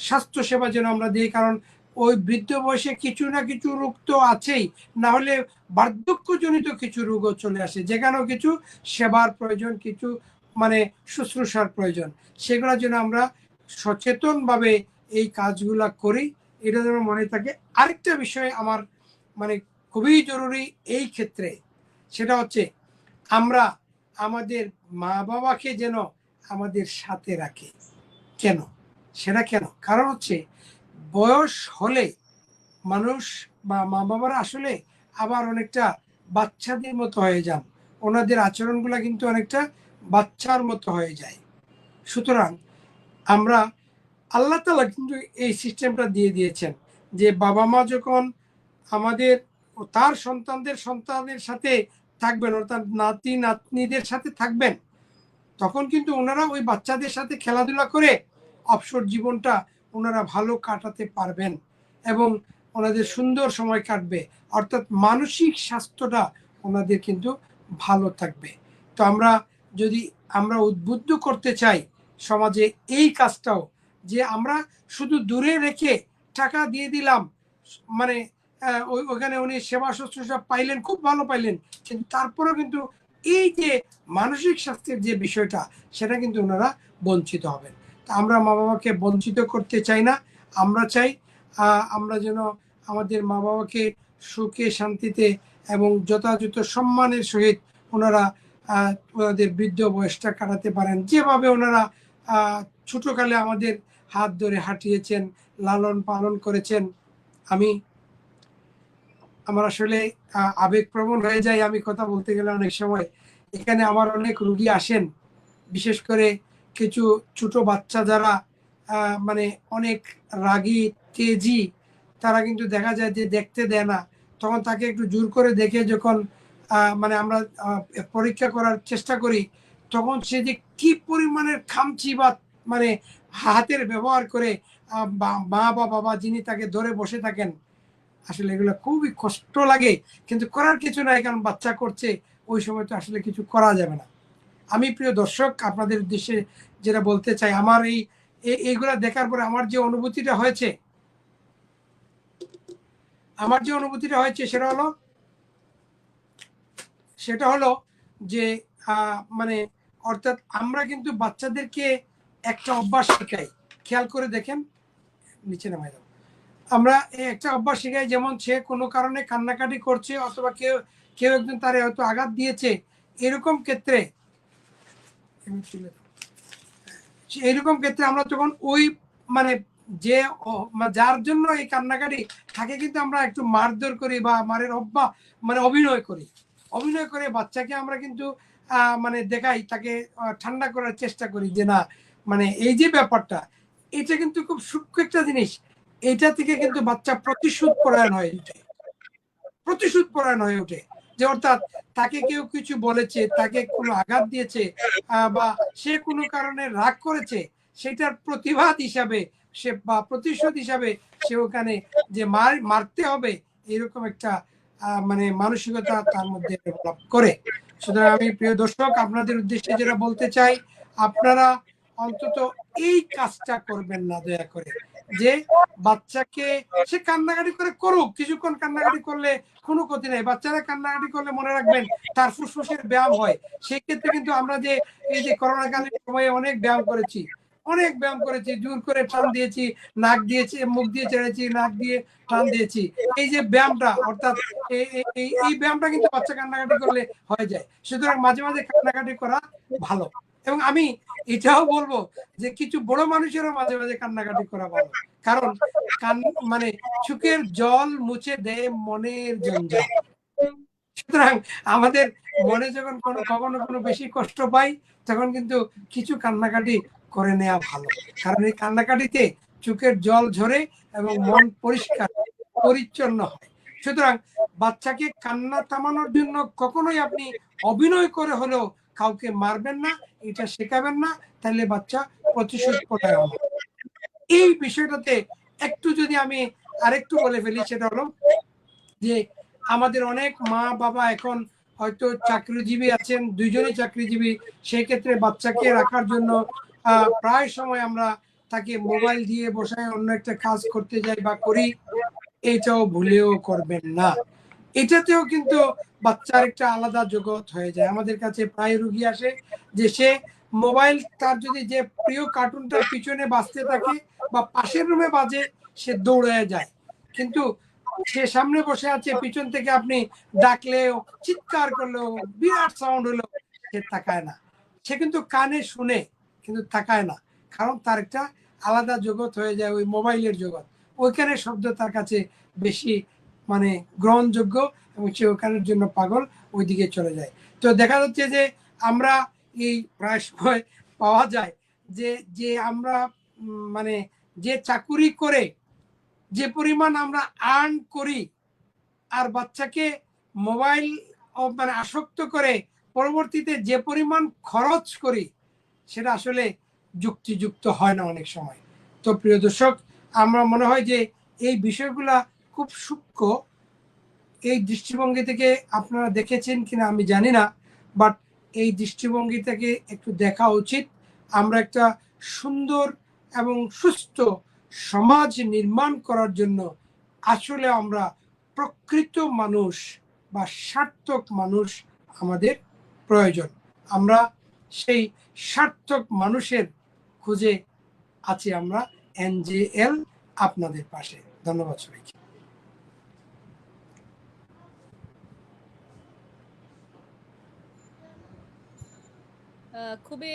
S2: স্বাস্থ্যসেবা যেন আমরা দিই, কারণ ওই বৃদ্ধ বয়সে কিছু না কিছু রোগ তো আছেই, না হলে বার্ধক্যজনিত কিছু রোগও চলে আসে, যেখানেও কিছু সেবার প্রয়োজন, কিছু মানে শুশ্রূষার প্রয়োজন। সেগুলোর জন্য আমরা সচেতনভাবে এই কাজগুলা করি, এটা যেন মনে থাকে। আরেকটা বিষয় আমার মানে খুবই জরুরি এই ক্ষেত্রে, সেটা হচ্ছে আমরা আমাদের মা বাবাকে যেন আমাদের সাথে রাখে। কেন সেটা কেন? কারণ হচ্ছে বয়স হলে মানুষ বা মা বাবারা আসলে আবার অনেকটা বাচ্চাদের মতো হয়ে যান, ওনাদের আচরণগুলো কিন্তু অনেকটা বাচ্চার মতো হয়ে যায়। সুতরাং আমরা আল্লাহ তাআলা কিন্তু এই সিস্টেমটা দিয়ে দিয়েছেন যে বাবা মা যখন আমাদের তার সন্তানদের সাথে থাকবেন, অর্থাৎ নাতি নাতনিদের সাথে থাকবেন, তখন কিন্তু ওনারা ওই বাচ্চাদের সাথে খেলাধুলা করে অবসর জীবনটা ওনারা ভালো কাটাতে পারবেন এবং ওনাদের সুন্দর সময় কাটবে, অর্থাৎ মানসিক স্বাস্থ্যটা ওনাদের কিন্তু ভালো থাকবে। তো আমরা উদ্বুদ্ধ করতে চাই সমাজে এই কাজটাও, যে আমরা শুধু দূরে রেখে টাকা দিয়ে দিলাম, মানে ওখানে উনি সেবা শুশ্রূষা পাইলেন, খুব ভালো পাইলেন, কিন্তু তারপরেও কিন্তু এই যে মানসিক স্বাস্থ্যের যে বিষয়টা, সেটা কিন্তু ওনারা বঞ্চিত হবেন। তা আমরা মা বাবাকে বঞ্চিত করতে চাই না। আমরা চাই আমরা যেন আমাদের মা বাবাকে সুখে শান্তিতে এবং যথাযথ সম্মানের সহিত ওনারা ওনাদের বৃদ্ধ বয়সটা কাটাতে পারেন, যেভাবে ওনারা ছোটকালে আমাদের হাত ধরে হাঁটিয়েছেন, লালন পালন করেছেন। আমার আসলে আবেগপ্রবণ হয়ে যায় আমি কথা বলতে গেলে অনেক সময়। এখানে আমার অনেক রুগী আসেন, বিশেষ করে কিছু ছোট বাচ্চা যারা মানে অনেক রাগী তেজি, তারা কিন্তু দেখা যায় যে দেখতে দেয় না। তখন তাকে একটু জোর করে দেখে যখন মানে আমরা পরীক্ষা করার চেষ্টা করি, তখন সে যে কি পরিমাণের খামচি বা মানে হাতের ব্যবহার করে মা বা বাবা যিনি তাকে ধরে বসে থাকেন, আসলে এগুলো খুবই কষ্ট লাগে, কিন্তু করার কিছু নাই, কারণ বাচ্চা করছে, ওই সময় তো আসলে কিছু করা যাবে না। আমি প্রিয় দর্শক আপনাদের উদ্দেশ্যে যেটা বলতে চাই, আমার এইগুলা দেখার পরে আমার যে অনুভূতিটা হয়েছে, সেটা হলো যে মানে অর্থাৎ আমরা কিন্তু বাচ্চাদেরকে একটা অভ্যাস শেখাই। খেয়াল করে দেখেন, নিচে নামাই দাও। আমরা একটা অভ্যাস শেখাই, যেমন সে কোনো কারণে কান্নাকাটি করছে অথবা কেউ একজন তারে হয়তো আঘাত দিয়েছে, এরকম ক্ষেত্রে আমরা তখন ওই মানে যে যার জন্য এই কান্নাকাটি তাকে কিন্তু আমরা একটু মারধর করি বা মারের মানে অভিনয় করে বাচ্চাকে আমরা কিন্তু মানে দেখাই, তাকে ঠান্ডা করার চেষ্টা করি যে না, মানে এই যে ব্যাপারটা, এটা কিন্তু খুব সূক্ষ্ম একটা জিনিস। এটা থেকে কিন্তু বাচ্চা প্রতিশোধ পরায়ণ হয়ে ওঠে, যে অর্থাৎ তাকে কেউ কিছু বলেছে, তাকে কোনো আঘাত দিয়েছে বা সে কোনো কারণে রাগ করেছে, সেটার প্রতিবাদ হিসাবে সে বা প্রতিশোধ হিসাবে সে ওখানে যে মারতে হবে, এরকম একটা মানে মানসিকতা তার মধ্যে ডেভেলপ করে। সুতরাং আমি প্রিয় দর্শক আপনাদের উদ্দেশ্যে যেটা বলতে চাই, আপনারা অন্তত এই কাজটা করবেন না দয়া করে, যে বাচ্চাকে সে কান্নাকাটি করুক, কিছুক্ষণ কান্নাকাটি করলে কোনো ক্ষতি নেই। বাচ্চারা কান্নাকাটি করলে মনে রাখবেন তার ফুসফুসের ব্যায়াম হয়। সেই ক্ষেত্রে কিন্তু আমরা যে এই যে করোনাকালীন সময়ে অনেক ব্যায়াম করেছি, জোর করে টান দিয়েছি, নাক দিয়েছি, মুখ দিয়ে ছেড়েছি, নাক দিয়ে টান দিয়েছি। এই যে ব্যায়ামটা, অর্থাৎ এই ব্যায়ামটা কিন্তু বাচ্চা কান্নাকাটি করলে হয়ে যায়। সুতরাং মাঝে মাঝে কান্নাকাটি করা ভালো। এবং আমি এটাও বলবো যে কিছু বড় মানুষেরও মাঝে মাঝে কান্নাকাটি করা ভালো, কারণ মানে চোখের জল মুছে দেয় মনের জঞ্জাল। সুতরাং আমাদের মনে যখন কখনো কোনো বেশি কষ্ট পাই, তখন কিন্তু কিছু কান্নাকাটি করে নেওয়া ভালো, কারণ এই কান্নাকাটিতে চোখের জল ঝরে এবং মন পরিষ্কার পরিচ্ছন্ন হয়। সুতরাং বাচ্চাকে কান্না থামানোর জন্য কখনোই আপনি অভিনয় করে হলেও কাউকে মারবেন না, এটা শেখাবেন না, তাহলে বাচ্চা প্রতিশোধ পরায়ণ হবে। এই বিষয়টাতে একটু যদি আমি আরেকটু বলে ফেলি, সেটা হলো যে আমাদের অনেক মা বাবা এখন হয়তো চাকরিজীবী আছেন, দুইজনই চাকরিজীবী, সেই ক্ষেত্রে বাচ্চাকে রাখার জন্য প্রায় সময় আমরা তাকে মোবাইল দিয়ে বসায় অন্য একটা কাজ করতে যাই বা করি। এটাও ভুলেও করবেন না। এটাতেও কিন্তু বাচ্চার একটা আলাদা জগৎ হয়ে যায়। আমাদের কাছে প্রায় রুগী আসে যে সে মোবাইল, তার যদি যে প্রিয় কার্টুনটার পিছনে বাজতে থাকে বা পাশের রুমে বাজে, সে দৌড়ে যায়, কিন্তু সে সামনে বসে আছে, পিছন থেকে আপনি ডাকলেও চিৎকার করলেও বিরাট সাউন্ড হলো, সে তাকায় না। সে কিন্তু কানে শুনে কিন্তু তাকায় না, কারণ তার একটা আলাদা জগৎ হয়ে যায়, ওই মোবাইলের জগৎ। ওইখানে শব্দ তার কাছে বেশি মানে গ্রহণযোগ্য এবং সে ওখানের জন্য পাগল, ওইদিকে চলে যায়। তো দেখা যাচ্ছে যে আমরা এই প্রায় সময় পাওয়া যায় যে আমরা মানে যে চাকুরি করে যে পরিমাণ আমরা আর্ন করি, আর বাচ্চাকে মোবাইল মানে আসক্ত করে পরবর্তীতে যে পরিমাণ খরচ করি, সেটা আসলে যুক্তিযুক্ত হয় না অনেক সময়। তো প্রিয় দর্শক, আমরা মনে হয় যে এই বিষয়গুলা খুব সূক্ষ্ম। এই দৃষ্টিভঙ্গি থেকে আপনারা দেখেছেন কিনা আমি জানি না, বাট এই দৃষ্টিভঙ্গি থেকে একটু দেখা উচিত। আমরা একটা সুন্দর এবং সুস্থ সমাজ নির্মাণ করার জন্য আসলে আমরা প্রকৃত মানুষ বা সার্থক মানুষ আমাদের প্রয়োজন। আমরা সেই সার্থক মানুষের খুঁজে আছি আমরা এনজেএল আপনাদের পাশে। ধন্যবাদ সবাইকে।
S1: খুবই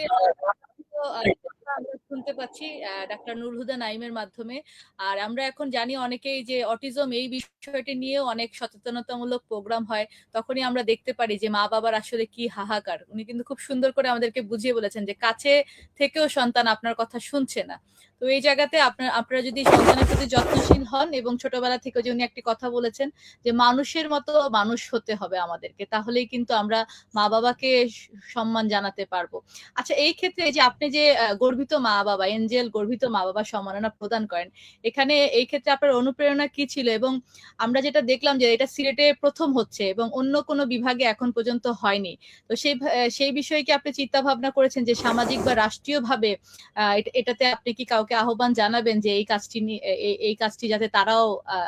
S1: আমরা শুনতে পাচ্ছি ডাক্তার নূর হুদা নাইমের মাধ্যমে। আর আমরা এখন জানি অনেকেই যে অটিজম এই বিষয়টি নিয়েও অনেক সচেতনতামূলক প্রোগ্রাম হয়, তখনই আমরা দেখতে পারি যে মা বাবার আসলে কি হাহাকার। উনি কিন্তু খুব সুন্দর করে আমাদেরকে বুঝিয়ে বলেছেন যে কাছে থেকেও সন্তান আপনার কথা শুনছে না। তো এই জায়গাতে আপনারা যদি সন্তানের প্রতি যত্নশীল হন, এবং ছোটবেলা থেকে যে উনি একটি কথা বলেছেন যে মানুষের মতো মানুষ হতে হবে আমাদেরকে, তাহলেই কিন্তু আমরা মা বাবাকে সম্মান জানাতে পারবো। আচ্ছা, এই ক্ষেত্রে যে আপনি যে গর্বিত মা বাবা, এঞ্জেল গর্বিত মা বাবা সম্মাননা প্রদান করেন, এখানে এই ক্ষেত্রে আপনার অনুপ্রেরণা কি ছিল? এবং আমরা যেটা দেখলাম যে এটা সিলেটে প্রথম হচ্ছে এবং অন্য কোনো বিভাগে এখন পর্যন্ত হয়নি। তো সেই বিষয়ে কি আপনি চিন্তা ভাবনা করেছেন যে সামাজিক বা রাষ্ট্রীয়ভাবে এটাতে আপনি কি কাউকে আহ্বান জানাবেন যে এই কাজটি যাতে তারাও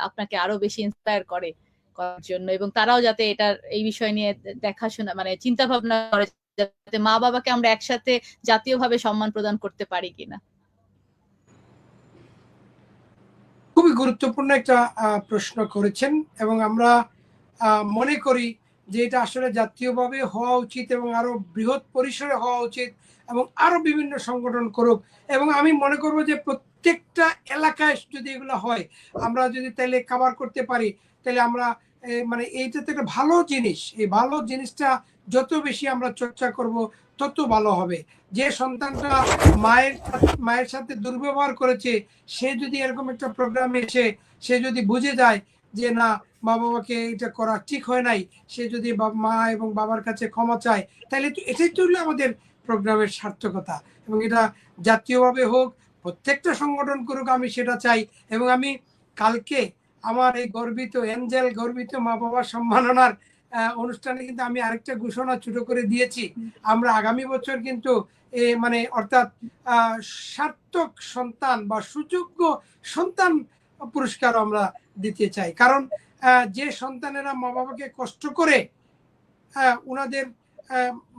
S1: আপনাকে আরো বেশি ইন্সপায়ার করে করার জন্য, এবং তারাও যাতে এটার এই বিষয় নিয়ে দেখাশোনা মানে চিন্তা ভাবনা করে যাতে মা বাবাকে আমরা একসাথে জাতীয়ভাবে সম্মান প্রদান করতে পারি কিনা?
S2: খুবই গুরুত্বপূর্ণ একটা প্রশ্ন করেছেন, এবং আমরা মনে করি যে এটা আসলে জাতীয়ভাবে হওয়া উচিত এবং আরো বৃহৎ পরিসরে হওয়া উচিত, এবং আরো বিভিন্ন সংগঠন করুক। এবং আমি মনে করবো যে প্রত্যেকটা এলাকায় যদি এগুলো হয়, আমরা যদি তাইলে কভার করতে পারি, তাহলে আমরা মানে এইটা তো একটা ভালো জিনিস। এই ভালো জিনিসটা যত বেশি আমরা চর্চা করব তত ভালো হবে। যে সন্তানটা মায়ের সাথে দুর্ব্যবহার করেছে, সে যদি এরকম একটা প্রোগ্রামে এসে সে যদি বুঝে যায় যে না, মা বাবাকে এটা করা ঠিক হয় নাই, সে যদি মা এবং বাবার কাছে ক্ষমা চায়, তাহলে তো এটাই তো হলো আমাদের প্রোগ্রামের সার্থকতা। এবং এটা জাতীয়ভাবে হোক, প্রত্যেকটা সংগঠন করুক, আমি সেটা চাই। এবং আমি কালকে আমার এই গর্বিত এঞ্জেল গর্বিত মা বাবার সম্মাননার অনুষ্ঠানে কিন্তু আমি আরেকটা ঘোষণা ছোট করে দিয়েছি। আমরা আগামী বছর কিন্তু মানে অর্থাৎ সার্থক সন্তান বা সুযোগ্য সন্তান পুরস্কার আমরা দিতে চাই। কারণ যে সন্তানেরা মা বাবাকে কষ্ট করে উনাদের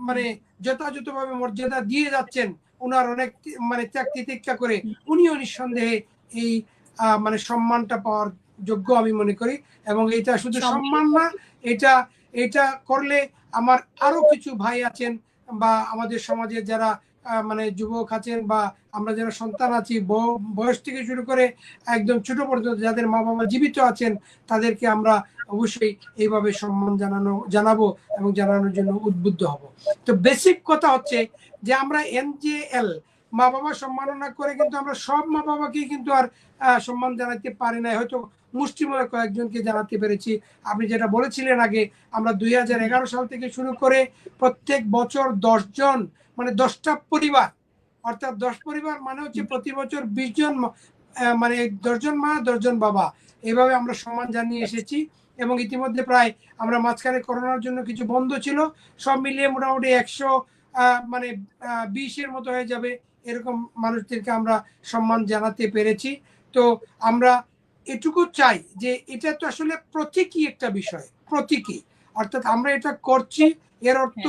S2: মানে যথাযথভাবে মর্যাদা দিয়ে যাচ্ছেন, উনার অনেক মানে ত্যাগ তিতিক্ষা করে, উনিও নিঃসন্দেহে এই মানে সম্মানটা পাওয়ার যোগ্য আমি মনে করি। এবং এটা শুধু সম্মান না, এটা করলে আমার আরো কিছু ভাই আছেন বা আমাদের সমাজের যারা মানে যুবক আছেন বা আমরা যারা সন্তান আছি, বয়স থেকে শুরু করে একদম ছোট পর্যন্ত যাদের মা বাবা জীবিত আছেন, তাদেরকে আমরা অবশ্যই এইভাবে সম্মান জানাবো এবং জানানোর জন্য উদ্বুদ্ধ হব। তো বেসিক কথা হচ্ছে যে আমরা এনজেএল মা বাবা সম্মাননা করে কিন্তু আমরা সব মা বাবাকেই কিন্তু আর সম্মান জানাতে পারি না, হয়তো মুষ্টিমেয় কয়েকজনকে জানাতে পেরেছি। আপনি যেটা বলেছিলেন আগে, আমরা 2011 সাল থেকে শুরু করে প্রত্যেক বছর 10 জন মানে 10টা পরিবার, অর্থাৎ 10 পরিবার মানে হচ্ছে প্রতি বছর 20 জন মানে 10 জন মা 10 জন বাবা, এভাবে আমরা সম্মান জানিয়ে এসেছি। এবং ইতিমধ্যে প্রায় আমরা মাঝখানে করোনার জন্য কিছু বন্ধ ছিল, সব মিলিয়ে মোটামুটি 100 মানে 20-এর মতো হয়ে যাবে, এরকম মানুষদেরকে আমরা সম্মান জানাতে পেরেছি। তো আমরা এটুকু চাই যে এটা তো আসলে প্রতীকী একটা বিষয়, প্রতীকী, অর্থাৎ আমরা এটা করছি, এর অর্থ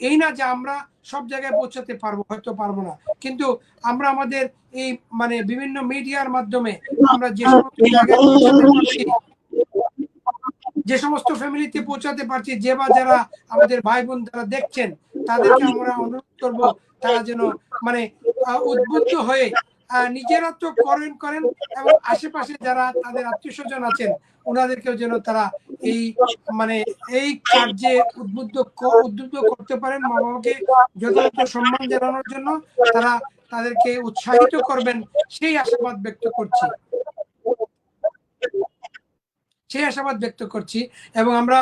S2: এই না যে আমরা সব জায়গায় পৌঁছাতে পারবো, হয়তো পারবো না, কিন্তু আমরা আমাদের এই মানে বিভিন্ন মিডিয়ার মাধ্যমে আমরা যে সমস্ত জায়গায় পৌঁছাতে পারছি, যে সমস্ত ফ্যামিলিতে পৌঁছাতে পারছি, যে বা যারা আমাদের ভাই বোন যারা দেখছেন, তাদেরকে আমরা অনুরোধ করব তারা যেন মানে উদ্বুদ্ধ হয়ে নিজেরা তো করেন এবং আশেপাশে যারা তাদের আত্মীয় স্বজন আছেন ওনাদেরকেও যেন তারা এই মানে এই কার্যে উদ্বুদ্ধ করতে পারেন। মা বাবাকে যথাযথ সম্মান জানানোর জন্য তারা তাদেরকে উৎসাহিত করবেন, সেই আশাবাদ ব্যক্ত করছি। এবং আমরা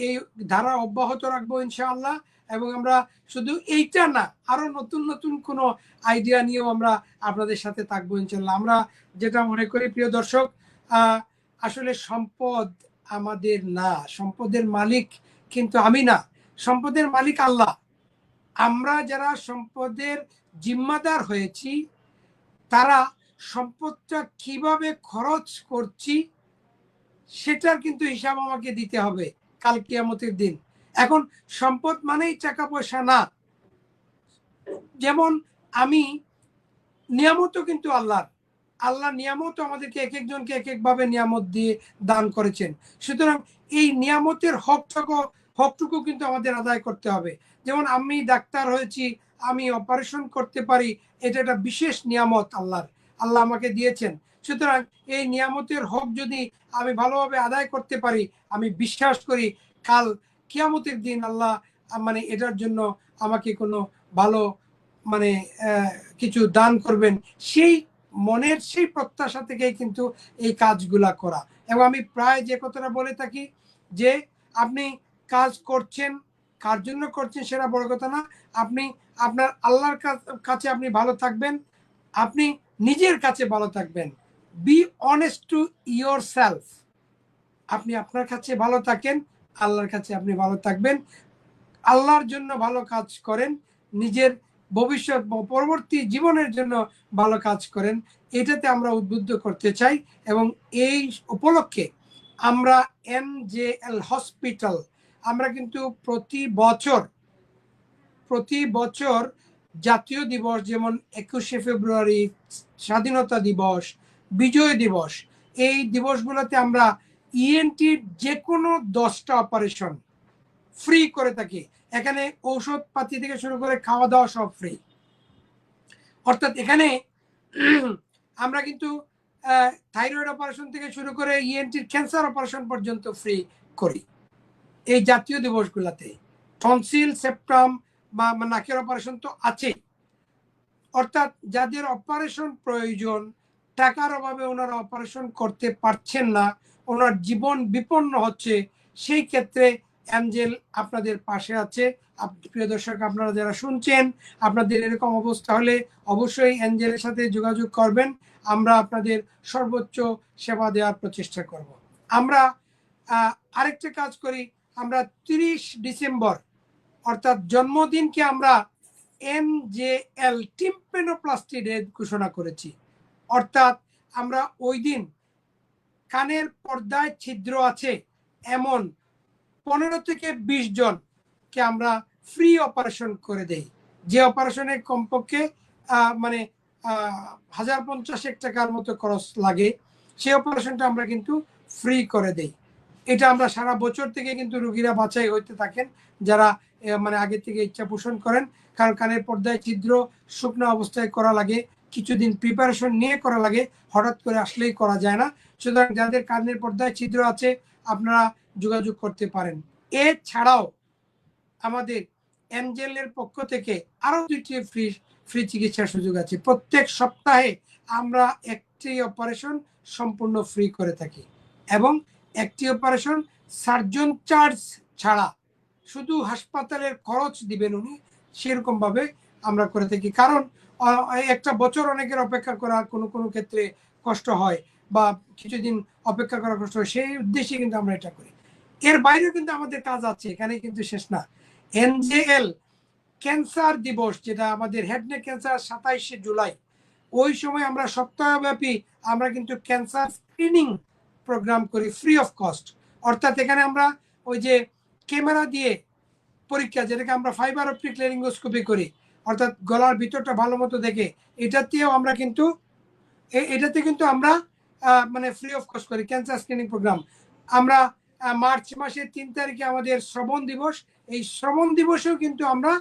S2: এই ধারা অব্যাহত রাখবো ইনশাআল্লাহ। এবং আমরা শুধু এইটা না, আরো নতুন নতুন কোনো আইডিয়া নিয়েও আমরা আপনাদের সাথে থাকবো ইনশাআল্লাহ। আমরা যেটা মনে করি প্রিয় দর্শক, আসলে সম্পদ আমাদের না, সম্পদের মালিক কিন্তু আমি না, সম্পদের মালিক আল্লাহ। আমরা যারা সম্পদের জিম্মাদার হয়েছি, তারা সম্পদটা কিভাবে খরচ করছি সেটার কিন্তু হিসাব আমাকে দিতে হবে কাল কিয়ামতের দিন। এখন সম্পদ মানেই টাকা পয়সা না, যেমন আমি নিয়ামতও কিন্তু আল্লাহ নিয়ামতও আমাদেরকে এক একজনকে এক একভাবে নিয়ামত দিয়ে দান করেছেন। সুতরাং এই নিয়ামতের হকটুকু কিন্তু আমাদের আদায় করতে হবে। যেমন আমি ডাক্তার হয়েছি, আমি অপারেশন করতে পারি, এটা একটা বিশেষ নিয়ামত আল্লাহ আমাকে দিয়েছেন। সুতরাং এই নিয়ামতের হক যদি আমি ভালোভাবে আদায় করতে পারি, আমি বিশ্বাস করি কাল কিয়ামতের দিন আল্লাহ মানে এটার জন্য আমাকে কোনো ভালো মানে কিছু দান করবেন। সেই মনের সেই প্রত্যাশা থেকেই কিন্তু এই কাজগুলা করা। এবং আমি প্রায় যে কথাটা বলে থাকি যে আপনি কাজ করছেন, কার জন্য করছেন সেটা বড় কথা না, আপনি আপনার আল্লাহর কাছে আপনি ভালো থাকবেন, আপনি নিজের কাছে ভালো থাকবেন। Be honest to your self. আপনি আপনার কাছে ভালো থাকেন, আল্লাহর কাছে আপনি ভালো থাকবেন, আল্লাহর জন্য ভালো কাজ করেন, নিজের ভবিষ্যৎ পরবর্তী জীবনের জন্য ভালো কাজ করেন। এটাতে আমরা উদ্বুদ্ধ করতে চাই। এবং এই উপলক্ষে আমরা NJL হসপিটাল আমরা কিন্তু প্রতি বছর জাতীয় দিবস, যেমন 21শে ফেব্রুয়ারি, স্বাধীনতা দিবস, বিজয় দিবস, এই দিবসগুলোতে আমরা ENT যে কোনো 10টা অপারেশন ফ্রি করে থাকি। এখানে ঔষধ পাতি থেকে শুরু করে খাওয়া দাওয়া সব ফ্রি। অর্থাৎ এখানে আমরা কিন্তু থাইরয়েড অপারেশন থেকে শুরু করে ENTর ক্যান্সার অপারেশন পর্যন্ত ফ্রি করি এই জাতীয় দিবসগুলোতে। টনসিল, সেপ্টাম বা নাকের অপারেশন তো আছে। অর্থাৎ যাদের অপারেশন প্রয়োজন, টাকার অভাবে ওনারা অপারেশন করতে পারছেন না, ওনার জীবন বিপন্ন হচ্ছে, সেই ক্ষেত্রে এঞ্জেল আপনাদের পাশে আছে। প্রিয় দর্শক, আপনারা যারা শুনছেন, আপনাদের এরকম অবস্থা হলে অবশ্যই এঞ্জেলের সাথে যোগাযোগ করবেন। আমরা আপনাদের সর্বোচ্চ সেবা দেওয়ার প্রচেষ্টা করব। আমরা আরেকটা কাজ করি, আমরা 30 ডিসেম্বর অর্থাৎ জন্মদিনকে আমরা NJL টিম্পেনোপ্লাস্টি ডে ঘোষণা করেছি। অর্থাৎ আমরা ওই দিন কানের পর্দায় ছিদ্র আছে এমন 15 থেকে 20 জনকে আমরা ফ্রি অপারেশন করে দেই। যে অপারেশনে কমপক্ষে মানে 1050 টাকার মতো খরচ লাগে, সেই অপারেশনটা আমরা কিন্তু ফ্রি করে দেই। এটা আমরা সারা বছর থেকে কিন্তু রোগীরা বাছাই হইতে থাকেন যারা মানে আগে থেকে ইচ্ছা পোষণ করেন। কারণ কানের পর্দায় ছিদ্র শুকনো অবস্থায় করা লাগে, কিছুদিন প্রিপারেশন নিয়ে করা লাগে, হঠাৎ করে আসলেই করা যায় না। সুতরাং যাদের কানের পর্দায় ছিদ্র আছে আপনারা যোগাযোগ করতে পারেন। এছাড়াও আমাদের এঞ্জেলের পক্ষ থেকে আরো 2টি ফ্রি চিকিৎসার সুযোগ আছে। প্রত্যেক সপ্তাহে আমরা একটি অপারেশন সম্পূর্ণ ফ্রি করে থাকি এবং একটি অপারেশন সার্জন চার্জ ছাড়া, শুধু হাসপাতালের খরচ দিবেন উনি, সেরকম ভাবে আমরা করে থাকি। কারণ একটা বছর অনেকের অপেক্ষা করা কোনো ক্ষেত্রে কষ্ট হয় বা কিছুদিন অপেক্ষা করা কষ্ট হয়, সেই উদ্দেশ্যে কিন্তু আমরা এটা করি। এর বাইরেও কিন্তু আমাদের কাজ আছে, এখানে কিন্তু শেষ না। NJL ক্যান্সার দিবস, যেটা আমাদের হেড নেক ক্যান্সার 27শে জুলাই, ওই সময় আমরা সপ্তাহব্যাপী আমরা কিন্তু ক্যান্সার স্ক্রিনিং প্রোগ্রাম করি ফ্রি অফ কস্ট। অর্থাৎ এখানে আমরা ওই যে ক্যামেরা দিয়ে পরীক্ষা, যেটাকে আমরা ফাইবার অপটিক ল্যারিঙ্গোস্কোপি করি, অর্থাৎ গলার ভিতরটা ভালো মতো দেখে, এটাতেও আমরা কিন্তু আমরা মানে ফ্রি অফ কস্ট করি ক্যান্সার স্ক্রিনিং প্রোগ্রাম। আমরা মার্চ মাসের 3 তারিখে আমাদের শ্রবণ দিবস, এই শ্রবণ দিবসেও কিন্তু আমরা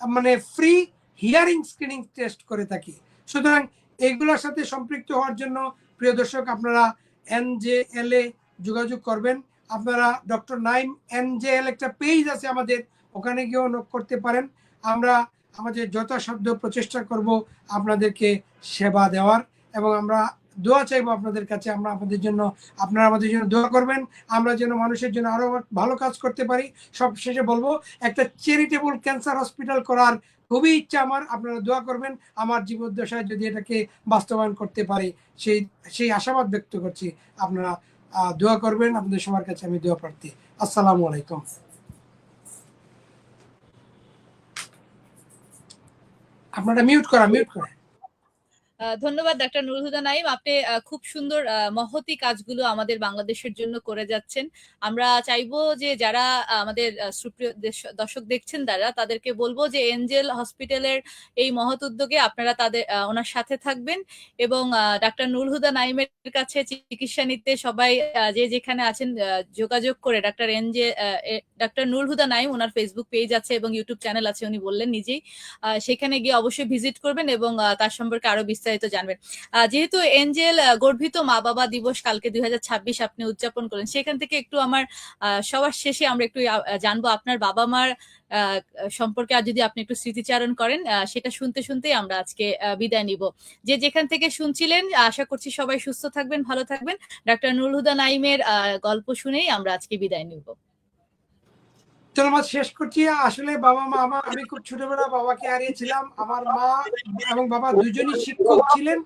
S2: মানে ফ্রি হিয়ারিং স্ক্রিনিং টেস্ট করে থাকি। সুতরাং এইগুলোর সাথে সম্পৃক্ত হওয়ার জন্য প্রিয় দর্শক আপনারা NJL এ যোগাযোগ করবেন। আপনারা ডক্টর নাইম NJL একটা পেজ আছে আমাদের, ওখানে গিয়েও নক করতে পারেন। আমরা আমাদের যথাসাধ্য প্রচেষ্টা করব আপনাদেরকে সেবা দেওয়ার, এবং আমরা দোয়া চাইবো আপনাদের কাছে, আপনারা আমাদের জন্য দোয়া করবেন, আমরা যেন মানুষের জন্য আরো ভালো কাজ করতে পারি। সব শেষে বলবো, একটা চ্যারিটেবল ক্যান্সার হসপিটাল করার খুবই ইচ্ছা আমার, আপনারা দোয়া করবেন আমার জীবদ্দশায় যদি এটাকে বাস্তবায়ন করতে পারি, সেই আশাবাদ ব্যক্ত করছি। আপনারা দোয়া করবেন, আপনাদের সবার কাছে আমি দোয়া প্রার্থী। আসসালামু আলাইকুম। আপনারা মিউট করা।
S1: ধন্যবাদ ডাক্তার নুরুল হুদা নাইম, আপনি খুব সুন্দর মহতি কাজগুলো আমাদের বাংলাদেশের জন্য করে যাচ্ছেন। আমরা চাইবো যে যারা আমাদের সুপ্রিয় দর্শক দেখছেন তাদেরকে বলবো যে এঞ্জেল হসপিটালের এই মহৎ উদ্যোগে আপনারা ওনার সাথে থাকবেন এবং ডাক্তার নুরুল হুদা নাইমের কাছে চিকিৎসা নিতে সবাই যে যেখানে আছেন যোগাযোগ করে ডাক্তার নুরুল হুদা নাইম, ওনার ফেসবুক পেজ আছে এবং ইউটিউব চ্যানেল আছে, উনি বললেন নিজেই, সেখানে গিয়ে অবশ্যই ভিজিট করবেন এবং তার সম্পর্কে আরো বিস্তারিত জানবেন। যেহেতু এঞ্জেল গর্বিত মা বাবা দিবস কালকে 2026 আপনি উদযাপন করেন, সেখান থেকে একটু আমার সবার শেষে আমরা একটু জানবো আপনার বাবা মার সম্পর্কে, আর যদি আপনি একটু স্মৃতিচারণ করেন সেটা শুনতে শুনতেই আমরা আজকে বিদায় নিব। যে যেখান থেকে শুনছিলেন আশা করছি সবাই সুস্থ থাকবেন, ভালো থাকবেন। ডাক্তার নুরুল হুদা নাইমের গল্প শুনেই আমরা আজকে বিদায় নিব।
S2: ধন্যবাদ, শেষ করছি। আসলে বাবা মা আমি খুব ছোটবেলা বাবাকে হারিয়েছিলাম। আমার মা এবং বাবা দুজনই শিক্ষক ছিলেন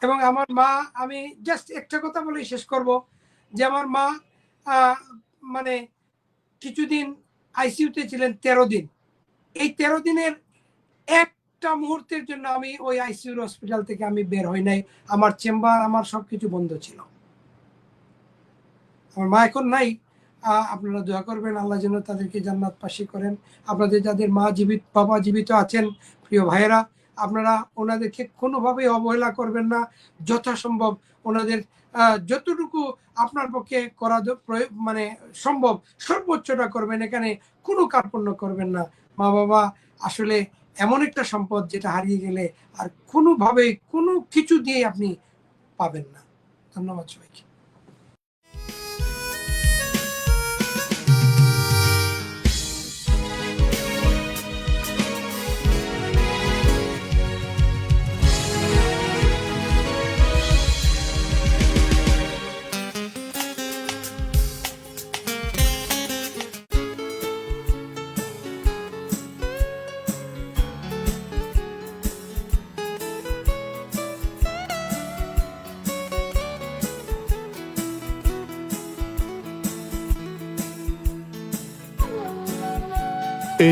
S2: এবং আমার মা, আমি জাস্ট একটা কথা বলেই শেষ করব যে আমার মা মানে কিছুদিন আইসিইউতে ছিলেন 13 দিন। এই 13 দিনের একটা মুহূর্তের জন্য আমি ওই আইসিইউর হসপিটাল থেকে আমি বের হই নাই। আমার চেম্বার, আমার সবকিছু বন্ধ ছিল। আমার মা এখন নাই। আপনারা দোয়া করবেন আল্লাহ যেন তাদেরকে জান্নাতবাসী করেন। আপনাদের যাদের মা জীবিত, বাবা জীবিত আছেন, প্রিয় ভাইয়েরা, আপনারা ওনাদেরকে কোনোভাবেই অবহেলা করবেন না। যথাসম্ভব ওনাদের যতটুকু আপনার পক্ষে করা মানে সম্ভব সর্বোচ্চটা করবেন, এখানে কোনো কার্পণ্য করবেন না। মা বাবা আসলে এমন একটা সম্পদ যেটা হারিয়ে গেলে আর কোনোভাবে কোনো কিছু দিয়ে আপনি পাবেন না। ধন্যবাদ সবাইকে।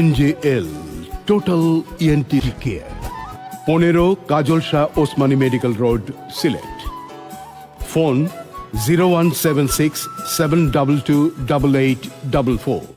S3: NJL total ENT care, 15 Kajal Shah Osmani medical road, Sylhet. Phone 0176 722 8844।